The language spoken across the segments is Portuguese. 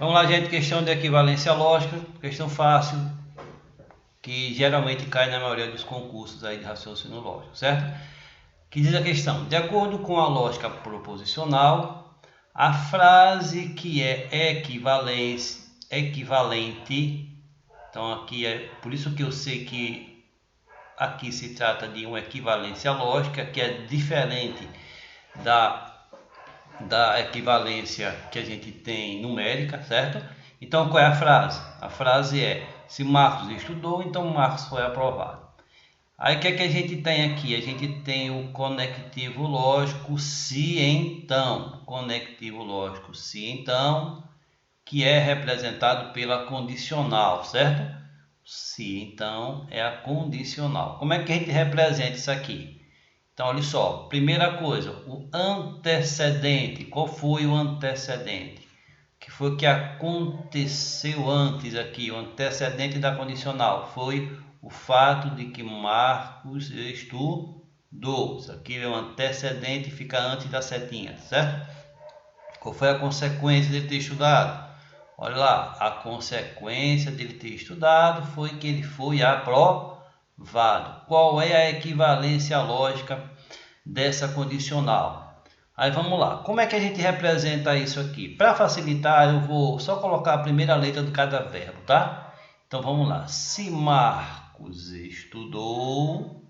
Vamos lá, gente, questão de equivalência lógica, questão fácil, que geralmente cai na maioria dos concursos aí de raciocínio lógico, certo? Que diz a questão: de acordo com a lógica proposicional, a frase que é equivalente, então aqui é por isso que eu sei que aqui se trata de uma equivalência lógica, que é diferente da equivalência que a gente tem numérica, certo? Então qual é a frase? A frase é: se Marcos estudou, então Marcos foi aprovado. Aí o que é que a gente tem aqui? A gente tem o conectivo lógico se então, conectivo lógico se então, que é representado pela condicional, certo? Se então é a condicional. Como é que a gente representa isso aqui? Então, olha só, primeira coisa, o antecedente. Qual foi o antecedente? O que foi que aconteceu antes aqui? O antecedente da condicional foi o fato de que Marcos estudou. Isso aqui é o antecedente, fica antes da setinha, certo? Qual foi a consequência de ter estudado? Olha lá, a consequência dele ter estudado foi que ele foi aprovado. Qual é a equivalência lógica dessa condicional? Aí vamos lá, como é que a gente representa isso aqui? Para facilitar, eu vou só colocar a primeira letra de cada verbo, tá? Então vamos lá, se Marcos estudou,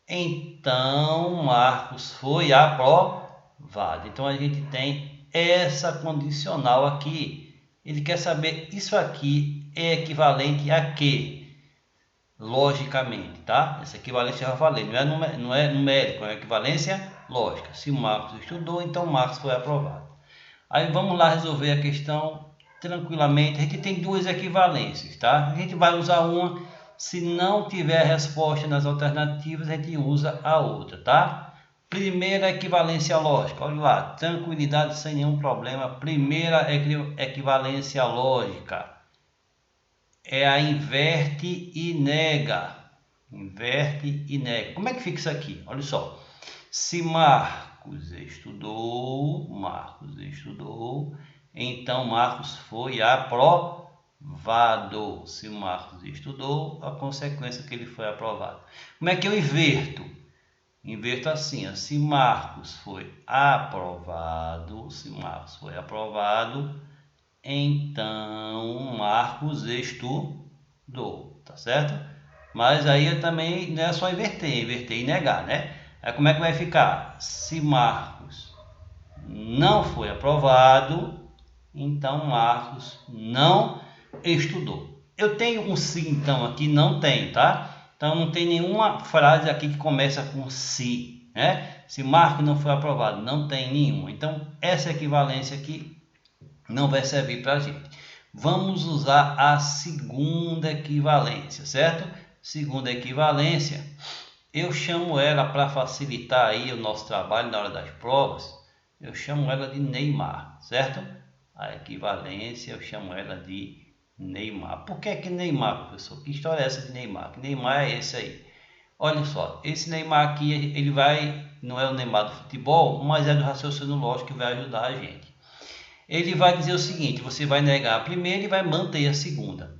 então Marcos foi aprovado. Então a gente tem essa condicional aqui. Ele quer saber isso aqui é equivalente a quê? Logicamente, tá? Essa equivalência eu já falei, não é numérico, é equivalência lógica. Se Marcos estudou, então Marcos foi aprovado. Aí vamos lá resolver a questão tranquilamente. A gente tem duas equivalências, tá? A gente vai usar uma, se não tiver resposta nas alternativas, a gente usa a outra, tá? Primeira equivalência lógica, olha lá, tranquilidade sem nenhum problema. Primeira equivalência lógica é a inverte e nega. Inverte e nega. Como é que fica isso aqui? Olha só. Se Marcos estudou, então Marcos foi aprovado. Se Marcos estudou, a consequência é que ele foi aprovado. Como é que eu inverto? Inverto assim, ó. Se Marcos foi aprovado, então Marcos estudou, tá certo? Mas aí eu também não é só inverter e negar, né? Aí como é que vai ficar? Se Marcos não foi aprovado, então Marcos não estudou. Eu tenho um se então aqui, não tem, tá? Então não tem nenhuma frase aqui que começa com se, né? Se Marcos não foi aprovado, não tem nenhuma. Então essa equivalência aqui não vai servir para a gente. Vamos usar a segunda equivalência, certo? Segunda equivalência, eu chamo ela, para facilitar aí o nosso trabalho na hora das provas, eu chamo ela de Neymar, certo? A equivalência eu chamo ela de Neymar. Por que Neymar, professor? Que história é essa de Neymar? Que Neymar é esse aí? Olha só, esse Neymar aqui, ele não é o Neymar do futebol, mas é do raciocínio lógico que vai ajudar a gente. Ele vai dizer o seguinte: você vai negar a primeira e vai manter a segunda.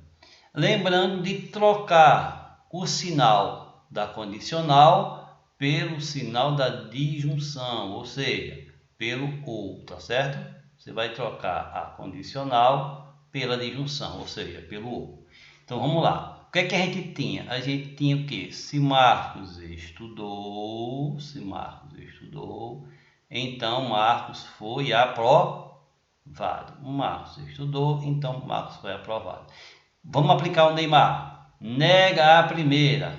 Lembrando de trocar o sinal da condicional pelo sinal da disjunção, ou seja, pelo ou, tá certo? Você vai trocar a condicional pela disjunção, ou seja, pelo ou. Então vamos lá. O que é que a gente tinha? A gente tinha o quê? Se Marcos estudou, então Marcos foi aprovado. Marcos estudou, então Marcos foi aprovado. Vamos aplicar o Neymar. Nega a primeira.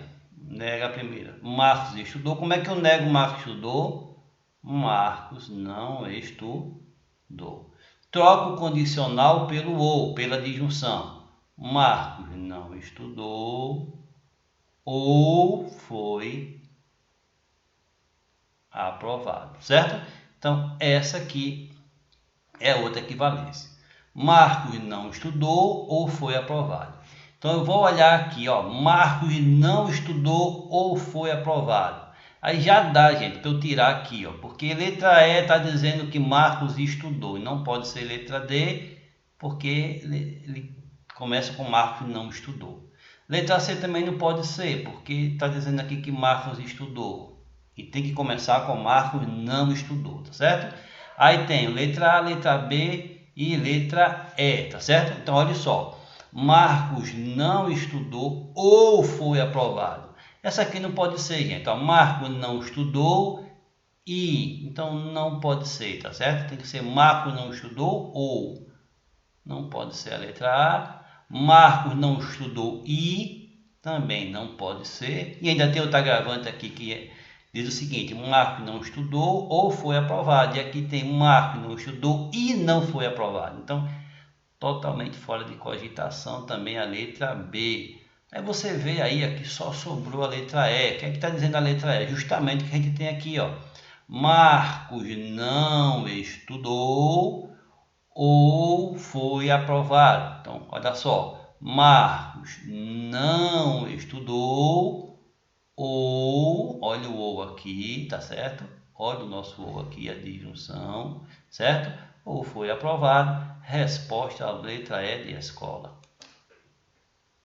Marcos estudou. Como é que eu nego Marcos estudou? Marcos não estudou. Troca o condicional pelo ou, pela disjunção. Marcos não estudou ou foi aprovado, certo? Então essa aqui é outra equivalência. Marcos não estudou ou foi aprovado. Então eu vou olhar aqui, ó, Marcos não estudou ou foi aprovado. Aí já dá, gente, para eu tirar aqui, ó, porque letra E está dizendo que Marcos estudou, e não pode ser letra D, porque ele começa com Marcos não estudou. Letra C também não pode ser, porque está dizendo aqui que Marcos estudou, e tem que começar com Marcos não estudou, tá certo? Aí tem letra A, letra B e letra E, tá certo? Então olha só, Marcos não estudou ou foi aprovado. Essa aqui não pode ser, gente. Então, Marcos não estudou e, então não pode ser, tá certo? Tem que ser Marcos não estudou ou, não pode ser a letra A. Marcos não estudou e, também não pode ser. E ainda tem outro agravante aqui que diz o seguinte: Marcos não estudou ou foi aprovado. E aqui tem Marcos não estudou e não foi aprovado. Então, totalmente fora de cogitação também a letra B. Aí você vê aí, aqui só sobrou a letra E. O que é que está dizendo a letra E? Justamente o que a gente tem aqui, ó. Marcos não estudou ou foi aprovado. Então, olha só. Marcos não estudou ou, olha o ou aqui, tá certo? Olha o nosso ou aqui, a disjunção, certo? Ou foi aprovado. Resposta à letra E de escola.